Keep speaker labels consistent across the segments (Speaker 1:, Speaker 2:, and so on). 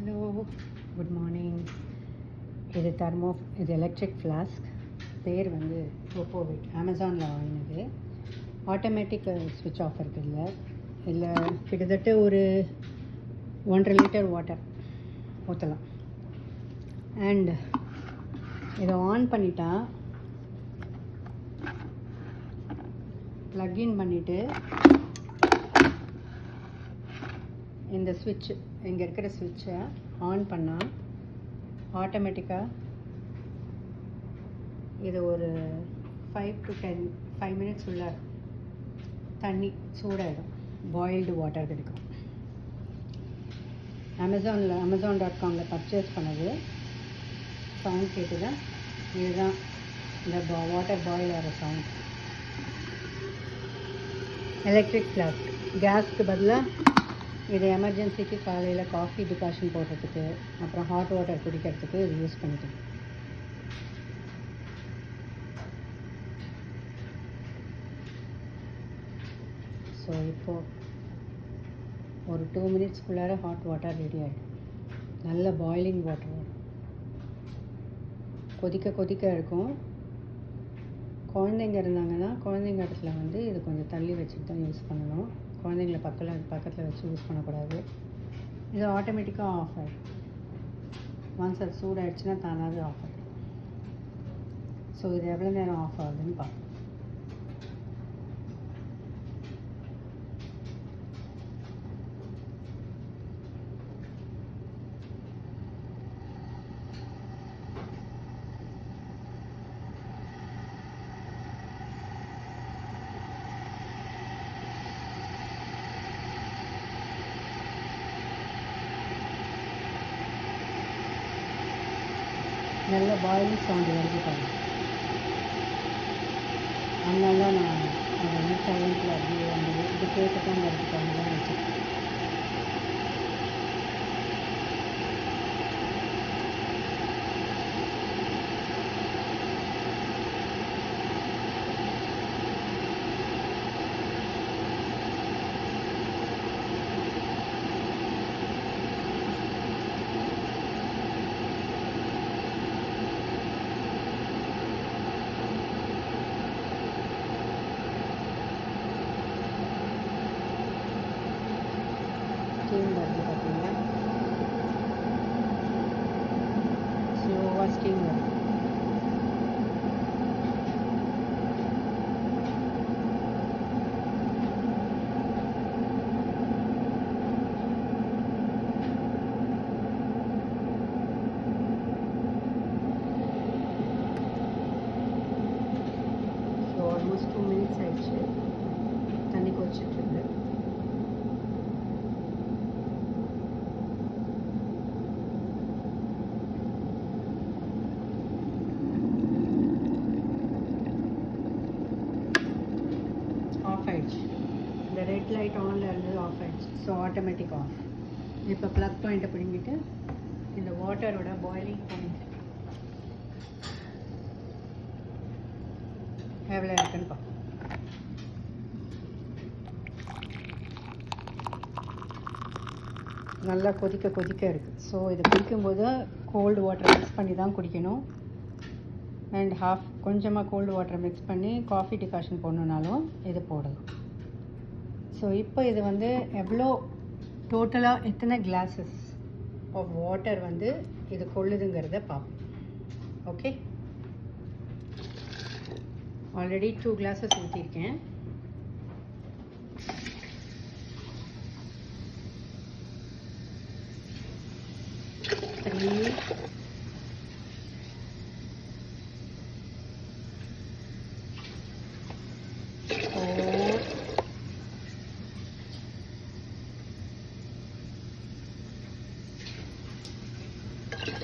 Speaker 1: Hello, good morning. இது இது electric flask. பேர் வந்து போப்போவிட். அமேசானில் வாங்கினது. ஆட்டோமேட்டிக் ஸ்விட்ச் ஆஃப் இருக்குதுல்ல, இதில் கிட்டத்தட்ட ஒரு 1.5 லிட்டர் வாட்டர் ஊற்றலாம். அண்ட் இதை ஆன் பண்ணிட்டா ப்ளக்இன் பண்ணிவிட்டு இந்த ஸ்விட்ச் இங்கே இருக்கிற ஸ்விட்சை ஆன் பண்ணால் ஆட்டோமேட்டிக்காக இது ஒரு 5 மினிட்ஸ் உள்ள தண்ணி சூடாகிடும். பாயில்டு வாட்டர் கிடைக்கும். Amazon.comல பர்ச்சேஸ் பண்ணது. சவுண்ட் கேட்டுதா? இதுதான் இந்த வாட்டர் பாயில் ஆகிற சவுண்ட். Electric flask. கேஸ்க்கு பதிலாக இது எமர்ஜென்சிக்கு காலையில் காஃபி டிகாஷன் போடுறதுக்கு, அப்புறம் ஹாட் வாட்டர் குடிக்கிறதுக்கு இது யூஸ் பண்ணிக்கலாம். ஸோ இப்போது ஒரு 2 மினிட்ஸ்க்குள்ளார ஹாட் வாட்டர் ரெடி ஆகிடும். நல்ல பாயிலிங் வாட்டர் வரும். கொதிக்க இருக்கும். குழந்தைங்க இருந்தாங்கன்னா குழந்தைங்க இடத்துல வந்து இது கொஞ்சம் தள்ளி வச்சுட்டு தான் யூஸ் பண்ணணும். குழந்தைங்கள பக்கத்தில் வச்சு யூஸ் பண்ணக்கூடாது. இது ஆட்டோமேட்டிக்காக ஆஃப் ஆகிடும். ஒன்ஸ் அது சூடாகிடுச்சுன்னா தானாகவே ஆஃப் ஆகிடும். ஸோ இது எவ்வளோ நேரம் ஆஃப் ஆகுதுன்னு பார்ப்போம். நல்ல பாயிலிங் சவுண்டு வருது பாருங்க. அதனால தான் நான் அதை வந்து சைலண்ட்டில் அப்படியே வந்தது. இது கேட்டுதான் வருது பாருங்க தான் வச்சுருக்கேன். ஸ்டீம் வருது பார்த்தீங்கன்னா, ஸ்லோவாக ஸ்டீம் வருது. ஸோ ஆல்மோஸ்ட் 2 மினிட்ஸ் ஆயிடுச்சு. தண்ணி கொதிச்சிட்ருக்கு. ஆஃப் ஆகிடுச்சு. இந்த ரெட் லைட் ஆனில் இருந்தது ஆஃப் ஆகிடுச்சு. So automatic off. இப்போ ப்ளக் பாயிண்ட்டை பிடிங்கிட்டு இந்த வாட்டரோட பாயிலிங் பாயிண்ட் எவ்வளோ இருக்குன்னு பார்ப்போம். நல்லா கொதிக்க இருக்குது. ஸோ இது குடிக்கும்போது கோல்டு வாட்டர் மிக்ஸ் பண்ணி தான் குடிக்கணும். அண்ட் கொஞ்சமாக கோல்டு வாட்டர் மிக்ஸ் பண்ணி காஃபி டிகாஷன் போடணுன்னாலும் இது போடலாம். ஸோ இப்போ இது வந்து எவ்வளோ டோட்டலாக எத்தனை கிளாஸஸ் ஆஃப் வாட்டர் வந்து இது கொள்ளுதுங்கிறத பார்ப்போம். ஓகே, ஆல்ரெடி 2 கிளாஸஸ் ஊற்றிருக்கேன்.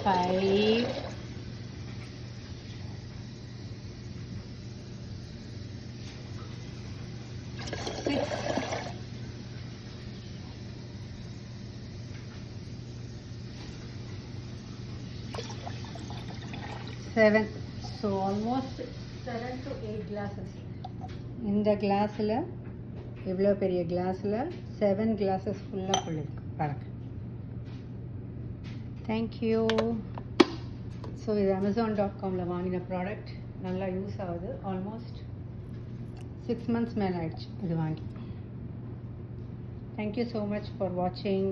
Speaker 1: Five, 6, 7. So almost 7 to 8 glasses. இந்த கிளாஸில் இவ்வளோ பெரிய கிளாஸில் 7 கிளாஸஸ் ஃபுல்லாக இருக்கு பாருங்க. தேங்க்யூ. ஸோ இது Amazon.comல வாங்கின ப்ராடக்ட், நல்லா யூஸ் ஆகுது. ஆல்மோஸ்ட் 6 months மேலே ஆயிடுச்சு இது வாங்கி. தேங்க்யூ ஸோ மச் ஃபார் வாட்சிங்.